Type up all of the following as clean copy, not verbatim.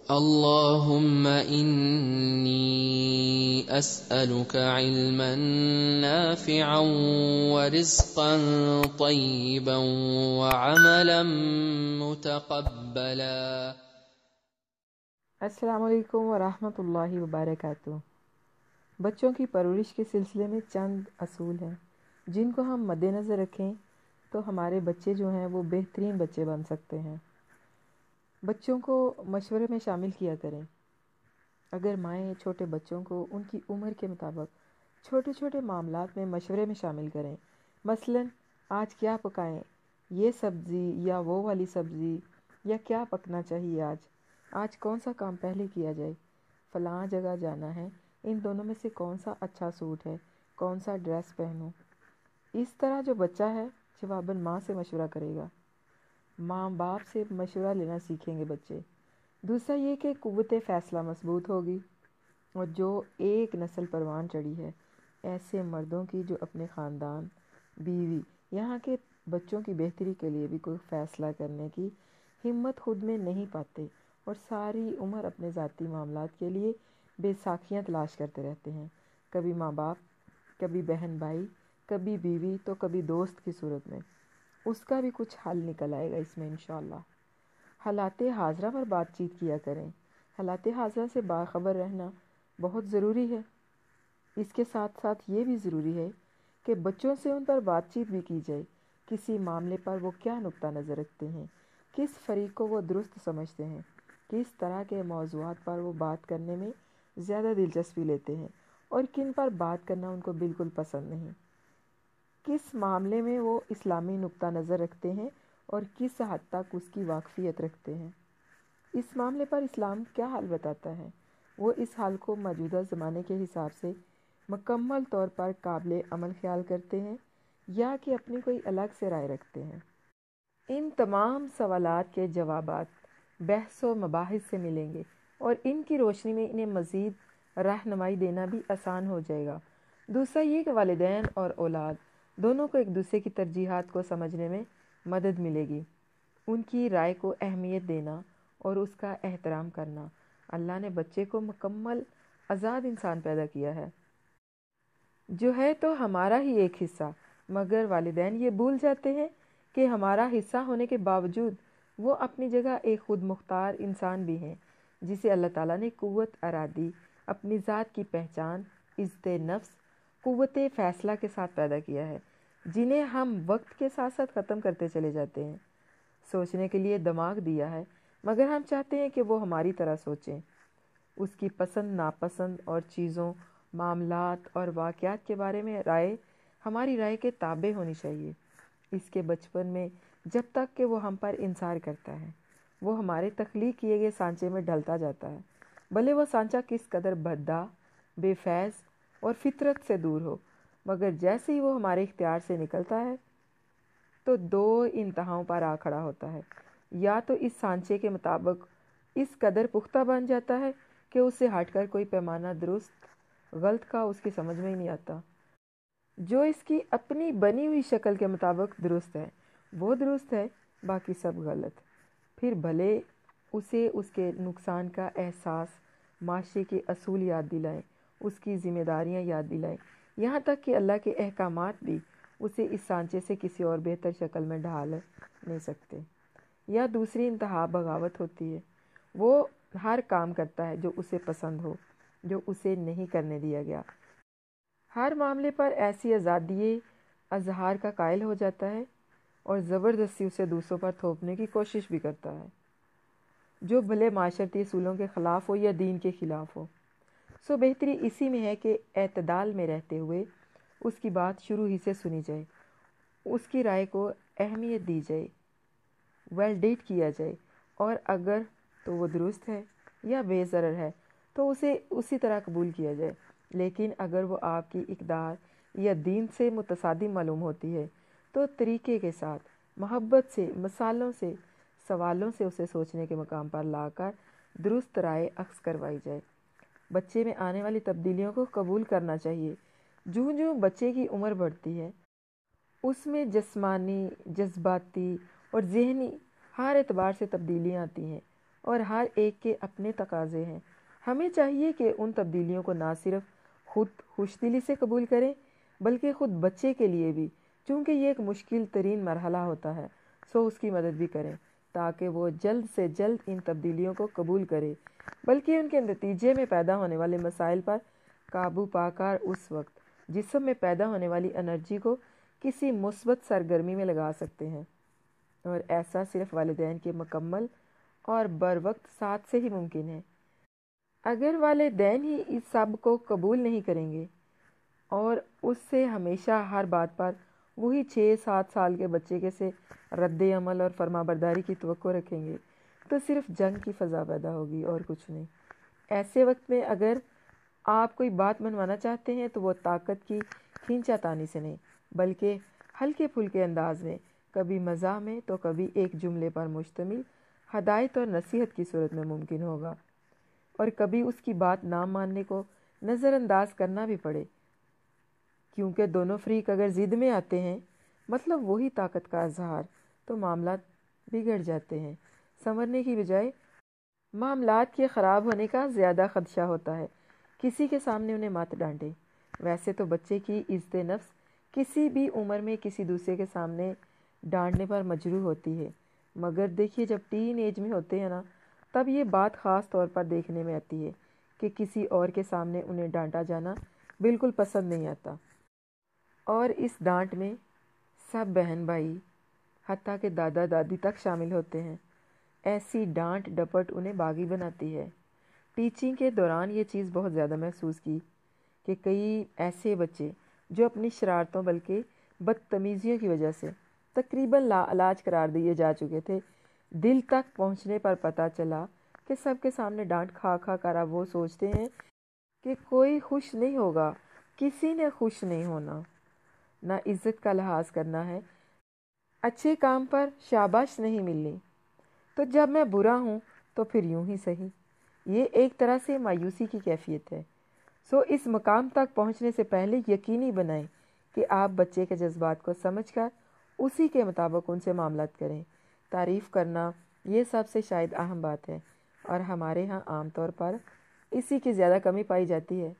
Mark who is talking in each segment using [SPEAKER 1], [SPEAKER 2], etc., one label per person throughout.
[SPEAKER 1] اللهم إني أسألك علما نافعا ورزقا طيبا وعملا متقبلا۔
[SPEAKER 2] السلام علیکم ورحمۃ اللہ وبرکاتہ۔ بچوں کی پرورش کے سلسلے میں چند اصول ہیں جن کو ہم مد نظر رکھیں تو ہمارے بچے جو ہیں وہ بہترین بچے بن سکتے ہیں۔ بچوں کو مشورے میں شامل کیا کریں۔ اگر مائیں چھوٹے بچوں کو ان کی عمر کے مطابق چھوٹے چھوٹے معاملات میں مشورے میں شامل کریں، مثلاً آج کیا پکائیں، یہ سبزی یا وہ والی سبزی، یا کیا پکنا چاہیے، آج کون سا کام پہلے کیا جائے، فلاں جگہ جانا ہے، ان دونوں میں سے کون سا اچھا سوٹ ہے، کون سا ڈریس پہنوں۔ اس طرح جو بچہ ہے جواباً ماں سے مشورہ کرے گا۔ ماں باپ سے مشورہ لینا سیکھیں گے بچے۔ دوسرا یہ کہ قوت فیصلہ مضبوط ہوگی، اور جو ایک نسل پروان چڑھی ہے ایسے مردوں کی جو اپنے خاندان، بیوی، یہاں کے بچوں کی بہتری کے لیے بھی کوئی فیصلہ کرنے کی ہمت خود میں نہیں پاتے اور ساری عمر اپنے ذاتی معاملات کے لیے بے ساکھیاں تلاش کرتے رہتے ہیں، کبھی ماں باپ، کبھی بہن بھائی، کبھی بیوی، تو کبھی دوست کی صورت میں۔ اس کا بھی کچھ حل نکل آئے گا اس میں انشاءاللہ۔ حالات حاضرہ پر بات چیت کیا کریں۔ حالات حاضرہ سے باخبر رہنا بہت ضروری ہے۔ اس کے ساتھ ساتھ یہ بھی ضروری ہے کہ بچوں سے ان پر بات چیت بھی کی جائے، کسی معاملے پر وہ کیا نقطہ نظر رکھتے ہیں، کس فریق کو وہ درست سمجھتے ہیں، کس طرح کے موضوعات پر وہ بات کرنے میں زیادہ دلچسپی لیتے ہیں اور کن پر بات کرنا ان کو بالکل پسند نہیں، کس معاملے میں وہ اسلامی نقطہ نظر رکھتے ہیں اور کس حد تک اس کی واقفیت رکھتے ہیں، اس معاملے پر اسلام کیا حال بتاتا ہے، وہ اس حال کو موجودہ زمانے کے حساب سے مکمل طور پر قابل عمل خیال کرتے ہیں یا کہ اپنی کوئی الگ سے رائے رکھتے ہیں۔ ان تمام سوالات کے جوابات بحث و مباحث سے ملیں گے اور ان کی روشنی میں انہیں مزید رہنمائی دینا بھی آسان ہو جائے گا۔ دوسرا یہ کہ والدین اور اولاد دونوں کو ایک دوسرے کی ترجیحات کو سمجھنے میں مدد ملے گی۔ ان کی رائے کو اہمیت دینا اور اس کا احترام کرنا۔ اللہ نے بچے کو مکمل آزاد انسان پیدا کیا ہے جو ہے تو ہمارا ہی ایک حصہ، مگر والدین یہ بھول جاتے ہیں کہ ہمارا حصہ ہونے کے باوجود وہ اپنی جگہ ایک خود مختار انسان بھی ہیں، جسے اللہ تعالیٰ نے قوت ارادی، اپنی ذات کی پہچان، عزت نفس، قوت فیصلہ کے ساتھ پیدا کیا ہے، جنہیں ہم وقت کے ساتھ ساتھ ختم کرتے چلے جاتے ہیں۔ سوچنے کے لیے دماغ دیا ہے، مگر ہم چاہتے ہیں کہ وہ ہماری طرح سوچیں۔ اس کی پسند ناپسند اور چیزوں، معاملات اور واقعات کے بارے میں رائے ہماری رائے کے تابع ہونی چاہیے۔ اس کے بچپن میں جب تک کہ وہ ہم پر انحصار کرتا ہے، وہ ہمارے تخلیق کیے گئے سانچے میں ڈھلتا جاتا ہے، بھلے وہ سانچہ کس قدر بھدا، بے فیض اور فطرت سے دور ہو، مگر جیسے ہی وہ ہمارے اختیار سے نکلتا ہے تو دو انتہاؤں پر آ کھڑا ہوتا ہے، یا تو اس سانچے کے مطابق اس قدر پختہ بن جاتا ہے کہ اس سے ہٹ کر کوئی پیمانہ درست غلط کا اس کی سمجھ میں ہی نہیں آتا، جو اس کی اپنی بنی ہوئی شکل کے مطابق درست ہے وہ درست ہے، باقی سب غلط۔ پھر بھلے اسے اس کے نقصان کا احساس، معاشرے کے اصول یاد دلائیں، اس کی ذمہ داریاں یاد دلائیں، یہاں تک کہ اللہ کے احکامات بھی اسے اس سانچے سے کسی اور بہتر شکل میں ڈھال نہیں سکتے۔ یا دوسری انتہا بغاوت ہوتی ہے، وہ ہر کام کرتا ہے جو اسے پسند ہو، جو اسے نہیں کرنے دیا گیا، ہر معاملے پر ایسی آزادی اظہار کا قائل ہو جاتا ہے اور زبردستی اسے دوسروں پر تھوپنے کی کوشش بھی کرتا ہے، جو بھلے معاشرتی اصولوں کے خلاف ہو یا دین کے خلاف ہو۔ سو بہتری اسی میں ہے کہ اعتدال میں رہتے ہوئے اس کی بات شروع ہی سے سنی جائے، اس کی رائے کو اہمیت دی جائے، ویلیڈیٹ کیا جائے، اور اگر تو وہ درست ہے یا بے ضرر ہے تو اسے اسی طرح قبول کیا جائے، لیکن اگر وہ آپ کی اقدار یا دین سے متصادم معلوم ہوتی ہے تو طریقے کے ساتھ، محبت سے، مثالوں سے، سوالوں سے اسے سوچنے کے مقام پر لا کر درست رائے اخذ کروائی جائے۔ بچے میں آنے والی تبدیلیوں کو قبول کرنا چاہیے۔ جوں جوں بچے کی عمر بڑھتی ہے اس میں جسمانی، جذباتی اور ذہنی ہر اعتبار سے تبدیلیاں آتی ہیں، اور ہر ایک کے اپنے تقاضے ہیں۔ ہمیں چاہیے کہ ان تبدیلیوں کو نہ صرف خود خوش دلی سے قبول کریں بلکہ خود بچے کے لیے بھی، چونکہ یہ ایک مشکل ترین مرحلہ ہوتا ہے، سو اس کی مدد بھی کریں تاکہ وہ جلد سے جلد ان تبدیلیوں کو قبول کرے، بلکہ ان کے نتیجے میں پیدا ہونے والے مسائل پر قابو پا کر اس وقت جسم میں پیدا ہونے والی انرجی کو کسی مثبت سرگرمی میں لگا سکتے ہیں، اور ایسا صرف والدین کے مکمل اور بروقت ساتھ سے ہی ممکن ہے۔ اگر والدین ہی اس سب کو قبول نہیں کریں گے اور اس سے ہمیشہ ہر بات پر وہی 6-7 سال کے بچے کے سے رد عمل اور فرما برداری کی توقع رکھیں گے تو صرف جنگ کی فضا پیدا ہوگی اور کچھ نہیں۔ ایسے وقت میں اگر آپ کوئی بات منوانا چاہتے ہیں تو وہ طاقت کی کھینچا تانی سے نہیں بلکہ ہلکے پھلکے انداز میں، کبھی مزاح میں تو کبھی ایک جملے پر مشتمل ہدایت اور نصیحت کی صورت میں ممکن ہوگا، اور کبھی اس کی بات نہ ماننے کو نظر انداز کرنا بھی پڑے، کیونکہ دونوں فریق اگر ضد میں آتے ہیں مطلب وہی طاقت کا اظہار، تو معاملات بگڑ جاتے ہیں۔ سنورنے کی بجائے معاملات کے خراب ہونے کا زیادہ خدشہ ہوتا ہے۔ کسی کے سامنے انہیں مت ڈانٹیں۔ ویسے تو بچے کی عزت نفس کسی بھی عمر میں کسی دوسرے کے سامنے ڈانٹنے پر مجروح ہوتی ہے، مگر دیکھیے جب ٹین ایج میں ہوتے ہیں نا، تب یہ بات خاص طور پر دیکھنے میں آتی ہے کہ کسی اور کے سامنے انہیں ڈانٹا جانا بالکل پسند نہیں آتا، اور اس ڈانٹ میں سب بہن بھائی حتیٰ کہ دادا دادی تک شامل ہوتے ہیں۔ ایسی ڈانٹ ڈپٹ انہیں باغی بناتی ہے۔ ٹیچنگ کے دوران یہ چیز بہت زیادہ محسوس کی کہ کئی ایسے بچے جو اپنی شرارتوں بلکہ بدتمیزیوں کی وجہ سے تقریباً لا علاج قرار دیے جا چکے تھے، دل تک پہنچنے پر پتہ چلا کہ سب کے سامنے ڈانٹ کھا کھا کر اب وہ سوچتے ہیں کہ کوئی خوش نہیں ہوگا، کسی نے خوش نہیں ہونا، نہ عزت کا لحاظ کرنا ہے، اچھے کام پر شاباش نہیں ملنی، تو جب میں برا ہوں تو پھر یوں ہی صحیح۔ یہ ایک طرح سے مایوسی کی کیفیت ہے۔ سو اس مقام تک پہنچنے سے پہلے یقینی بنائیں کہ آپ بچے کے جذبات کو سمجھ کر اسی کے مطابق ان سے معاملات کریں۔ تعریف کرنا یہ سب سے شاید اہم بات ہے، اور ہمارے ہاں عام طور پر اسی کی زیادہ کمی پائی جاتی ہے۔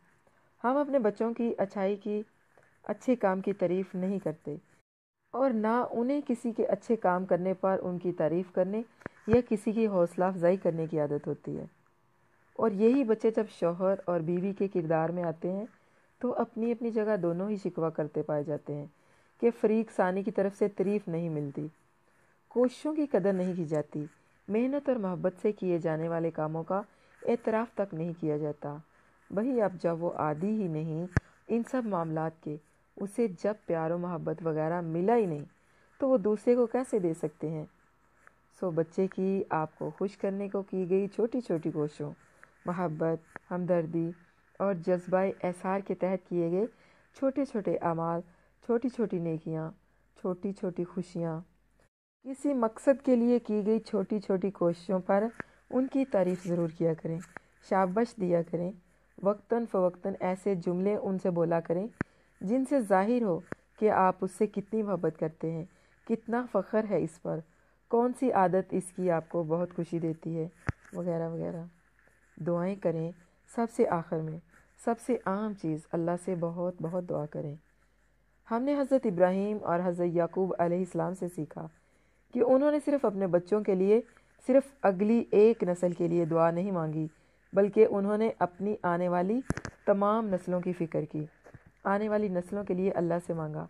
[SPEAKER 2] ہم اپنے بچوں کی اچھائی کی، اچھے کام کی تعریف نہیں کرتے، اور نہ انہیں کسی کے اچھے کام کرنے پر ان کی تعریف کرنے یا کسی کی حوصلہ افزائی کرنے کی عادت ہوتی ہے۔ اور یہی بچے جب شوہر اور بیوی کے کردار میں آتے ہیں تو اپنی اپنی جگہ دونوں ہی شکوہ کرتے پائے جاتے ہیں کہ فریق ثانی کی طرف سے تعریف نہیں ملتی، کوششوں کی قدر نہیں کی جاتی، محنت اور محبت سے کیے جانے والے کاموں کا اعتراف تک نہیں کیا جاتا۔ وہی اب جب وہ عادی ہی نہیں ان سب معاملات کے، اسے جب پیار و محبت وغیرہ ملا ہی نہیں تو وہ دوسرے کو کیسے دے سکتے ہیں؟ سو بچے کی آپ کو خوش کرنے کو کی گئی چھوٹی چھوٹی کوششوں، محبت، ہمدردی اور جذبہ احسار کے تحت کیے گئے چھوٹے چھوٹے اعمال، چھوٹی چھوٹی نیکیاں، چھوٹی چھوٹی خوشیاں، کسی مقصد کے لیے کی گئی چھوٹی چھوٹی کوششوں پر ان کی تعریف ضرور کیا کریں، شاباش دیا کریں، وقتاً فوقتاً ایسے جملے ان سے بولا کریں جن سے ظاہر ہو کہ آپ اس سے کتنی محبت کرتے ہیں، کتنا فخر ہے اس پر، کون سی عادت اس کی آپ کو بہت خوشی دیتی ہے، وغیرہ وغیرہ۔ دعائیں کریں۔ سب سے آخر میں سب سے عام چیز اللہ سے بہت بہت دعا کریں۔ ہم نے حضرت ابراہیم اور حضرت یعقوب علیہ السلام سے سیکھا کہ انہوں نے صرف اپنے بچوں کے لیے، صرف اگلی ایک نسل کے لیے دعا نہیں مانگی، بلکہ انہوں نے اپنی آنے والی تمام نسلوں کی فکر کی، آنے والی نسلوں کے لیے اللہ سے مانگا۔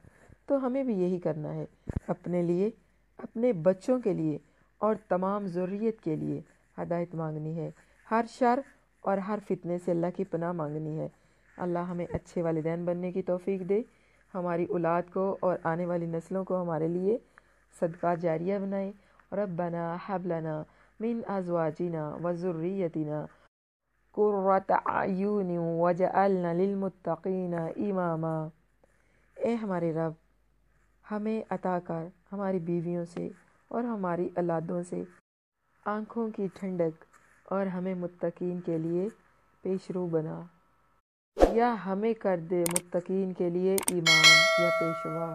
[SPEAKER 2] تو ہمیں بھی یہی کرنا ہے، اپنے لیے، اپنے بچوں کے لیے اور تمام ذریت کے لیے ہدایت مانگنی ہے، ہر شر اور ہر فتنے سے اللہ کی پناہ مانگنی ہے۔ اللہ ہمیں اچھے والدین بننے کی توفیق دے، ہماری اولاد کو اور آنے والی نسلوں کو ہمارے لیے صدقہ جاریہ بنائے۔ ربنا ہب لنا من ازواجنا وذریتنا قرۃ اعین واجعلنا للمتقین اماما۔ اے ہمارے رب، ہمیں عطا کر ہماری بیویوں سے اور ہماری اولادوں سے آنکھوں کی ٹھنڈک، اور ہمیں متقین کے لیے پیشرو بنا، یا ہمیں کر دے متقین کے لیے امام یا پیشوا۔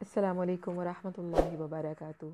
[SPEAKER 2] السلام علیکم ورحمۃ اللہ وبرکاتہ۔